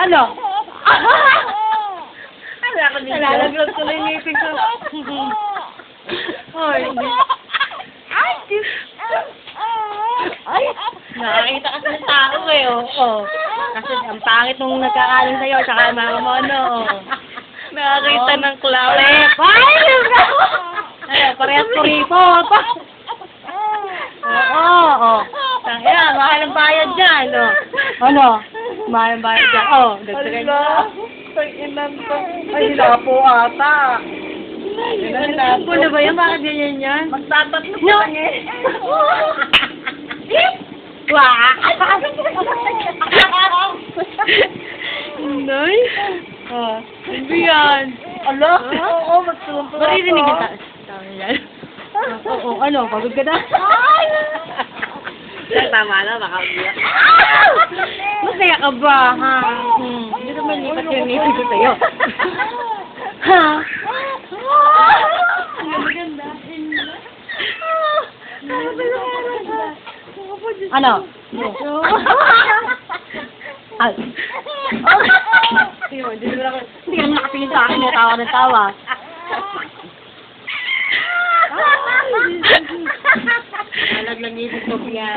Ano? Nalalaglag ko na yung ngipin ko. Hoy. Ay, nakakita kasi ng tao eh, oh. Kasi ang pangit nung nagkakaling sa'yo, tsaka mga mo, ano, nakakita ng clown. Ay, parehas kuripot. Oo. Tangina, mahal ang bayad dyan, oh. Ano? Mahal ang bayad dyan. Oh, dagdagan nyo. Pag-inan ko. Ay, hilapo ata. Hilapo na ba yan? Bakit ganyan yan? Magtatatlo ko lang eh. Wah! Nay? Oh, ano yan? Ala? Oo, magtulong ko. Maririnig yung tao yan. Oo, ano? Pagod ka na? Tama na, baka umiyak. Masaya ka ba, ha? Hindi naman lipat yung ngipin ko sa'yo. Ha? Maganda. Ano? Ay. Hindi ka naman nakatingin sa akin, tawa ng tawa. Nalaglag ngipin ko yan.